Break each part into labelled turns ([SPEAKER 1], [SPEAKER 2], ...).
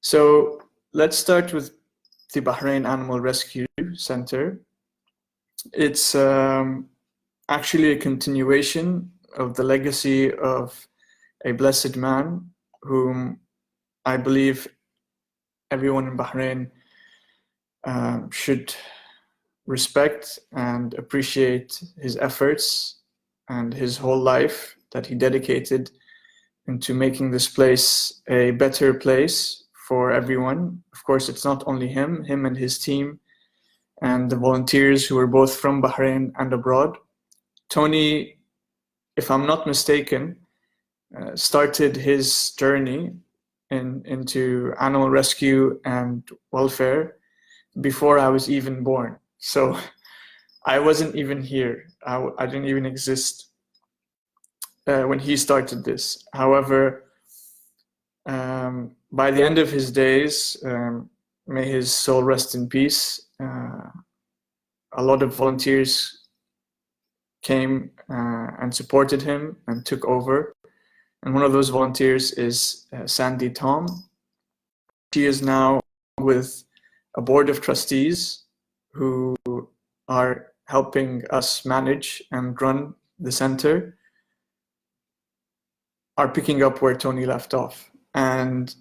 [SPEAKER 1] So let's start with the Bahrain Animal Rescue Center. It's actually a continuation of the legacy of a blessed man whom I believe everyone in Bahrain should respect and appreciate his efforts and his whole life that he dedicated into making this place a better place for everyone. Of course, it's not only him and his team and the volunteers who are both from Bahrain and abroad. Tony, if I'm not mistaken, started his journey into animal rescue and welfare before I was even born. So I wasn't even here. I didn't even exist when he started this. However, by the end of his days, may his soul rest in peace, a lot of volunteers came and supported him and took over. And one of those volunteers is Sandy Tom. She is now with a board of trustees who are helping us manage and run the center, are picking up where Tony left off. And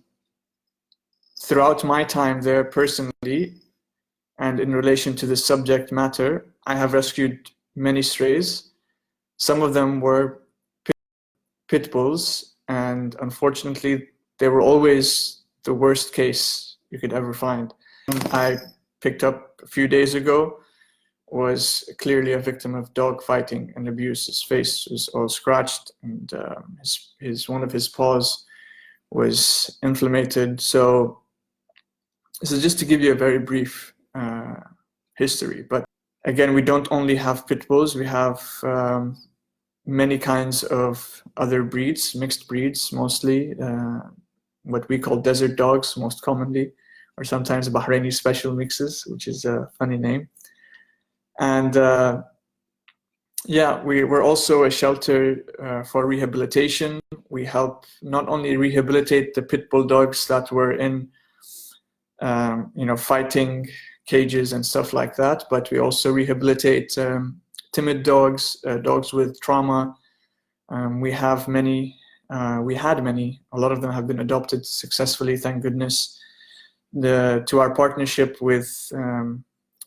[SPEAKER 1] throughout my time there personally, and in relation to this subject matter, I have rescued many strays. Some of them were pit bulls, and unfortunately, they were always the worst case you could ever find. I picked up a few days ago was clearly a victim of dog fighting and abuse. His face was all scratched, and one of his paws was inflamed. So this is just to give you a very brief history. But again, we don't only have pit bulls, we have many kinds of other breeds, mixed breeds mostly, what we call desert dogs most commonly, or sometimes Bahraini special mixes, which is a funny name. And yeah, we're also a shelter for rehabilitation. We help not only rehabilitate the pit bull dogs that were in fighting cages and stuff like that, but we also rehabilitate timid dogs, dogs with trauma. We have many, we had many, a lot of them have been adopted successfully, thank goodness. To our partnership with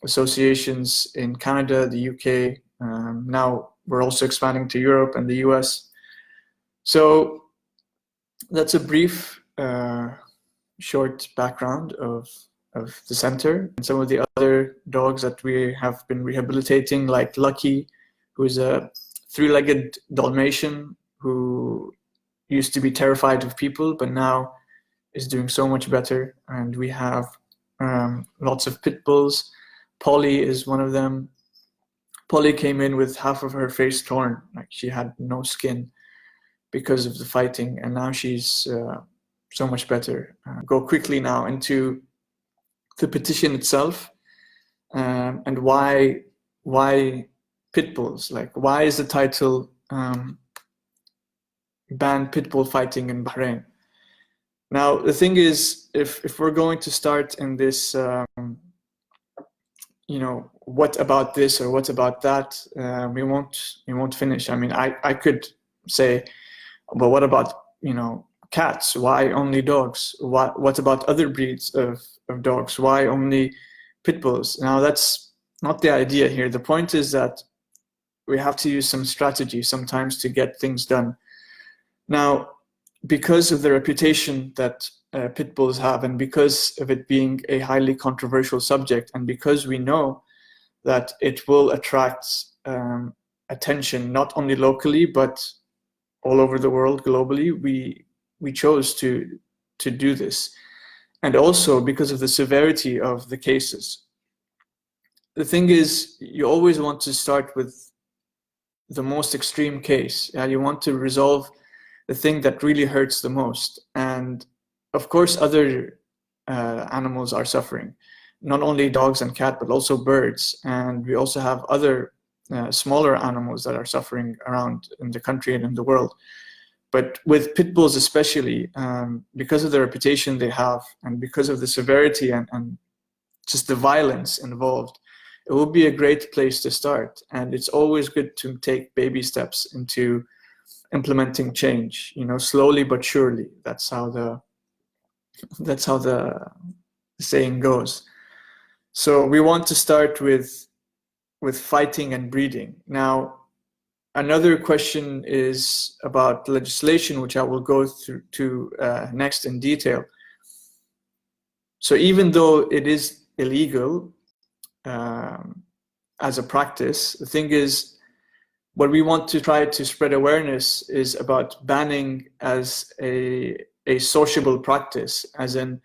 [SPEAKER 1] associations in Canada, the UK, now we're also expanding to Europe and the US. So that's a brief, short background of the center. And some of the other dogs that we have been rehabilitating, like Lucky, who is a three-legged Dalmatian who used to be terrified of people, but now is doing so much better. And we have lots of pit bulls. Polly is one of them. Polly came in with half of her face torn, like she had no skin because of the fighting, and now she's so much better. Go quickly now into the petition itself, and why pit bulls? Like, why is the title ban pit bull fighting in Bahrain? Now, the thing is, if we're going to start in this, what about this or what about that, we won't finish. I mean, I could say, but what about, cats? Why only dogs? What about other breeds of dogs? Why only pit bulls? Now, that's not the idea here. The point is that we have to use some strategy sometimes to get things done. Now, because of the reputation that pit bulls have, and because of it being a highly controversial subject, and because we know that it will attract attention not only locally but all over the world, globally, we chose to do this. And also because of the severity of the cases. The thing is, you always want to start with the most extreme case. You want to resolve the thing that really hurts the most. And of course, other animals are suffering, not only dogs and cats, but also birds. And we also have other smaller animals that are suffering around in the country and in the world. But with pit bulls especially, because of the reputation they have and because of the severity and just the violence involved, it will be a great place to start. And it's always good to take baby steps into implementing change, you know, slowly but surely. That's how the saying goes. So we want to start with fighting and breeding. Now, another question is about legislation, which I will go through to next in detail. So even though it is illegal as a practice, the thing is, what we want to try to spread awareness is about banning as a sociable practice, as in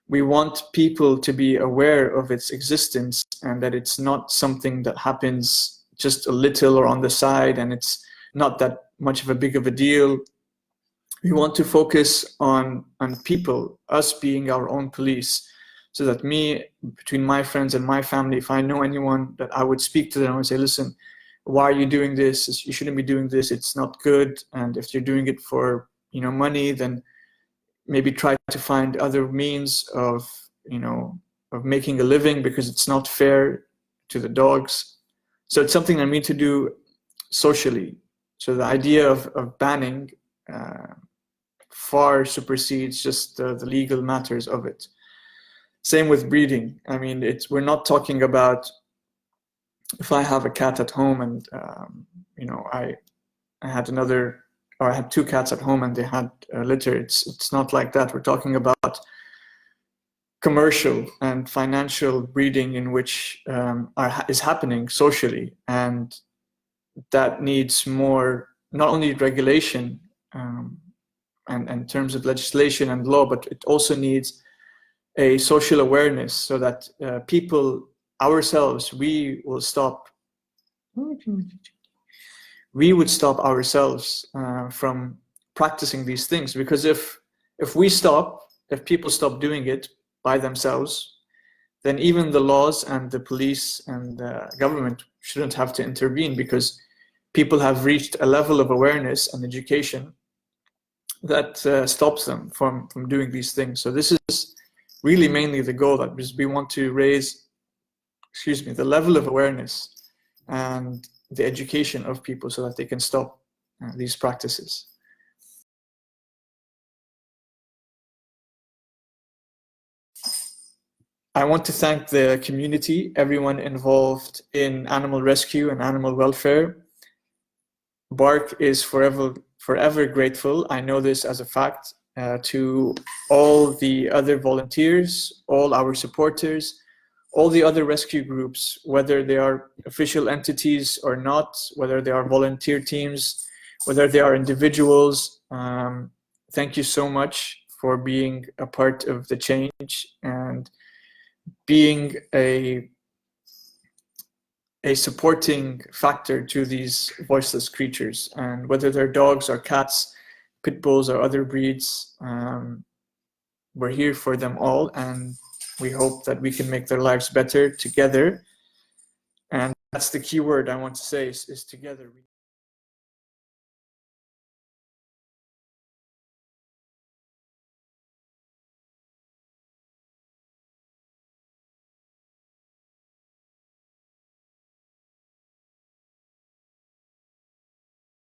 [SPEAKER 1] we want people to be aware of its existence and that it's not something that happens just a little or on the side and it's not that much of a big of a deal. We want to focus on people, us being our own police, so that between my friends and my family, if I know anyone, that I would speak to them and say, listen, why are you doing this? You shouldn't be doing this. It's not good. And if you're doing it for, you know, money, then maybe try to find other means of, you know, of making a living, because it's not fair to the dogs. So it's something I need to do socially. So the idea of banning far supersedes just the legal matters of it. Same with breeding. I mean, we're not talking about if I have a cat at home and you know, I had two cats at home and they had a litter. It's not like that. We're talking about commercial and financial breeding in which is happening socially, and that needs more, not only regulation and in terms of legislation and law, but it also needs a social awareness, so that people ourselves, we would stop ourselves from practicing these things. Because if people stop doing it by themselves, then even the laws and the police and the government shouldn't have to intervene, because people have reached a level of awareness and education that stops them from doing these things. So this is really mainly the goal, that we want to raise, the level of awareness and the education of people so that they can stop these practices. I want to thank the community, everyone involved in animal rescue and animal welfare. BARC is forever grateful, I know this as a fact, to all the other volunteers, all our supporters, all the other rescue groups, whether they are official entities or not, whether they are volunteer teams, whether they are individuals. Thank you so much for being a part of the change and being a supporting factor to these voiceless creatures. And whether they're dogs or cats, pit bulls or other breeds, we're here for them all, and we hope that we can make their lives better together. And that's the key word I want to say is together.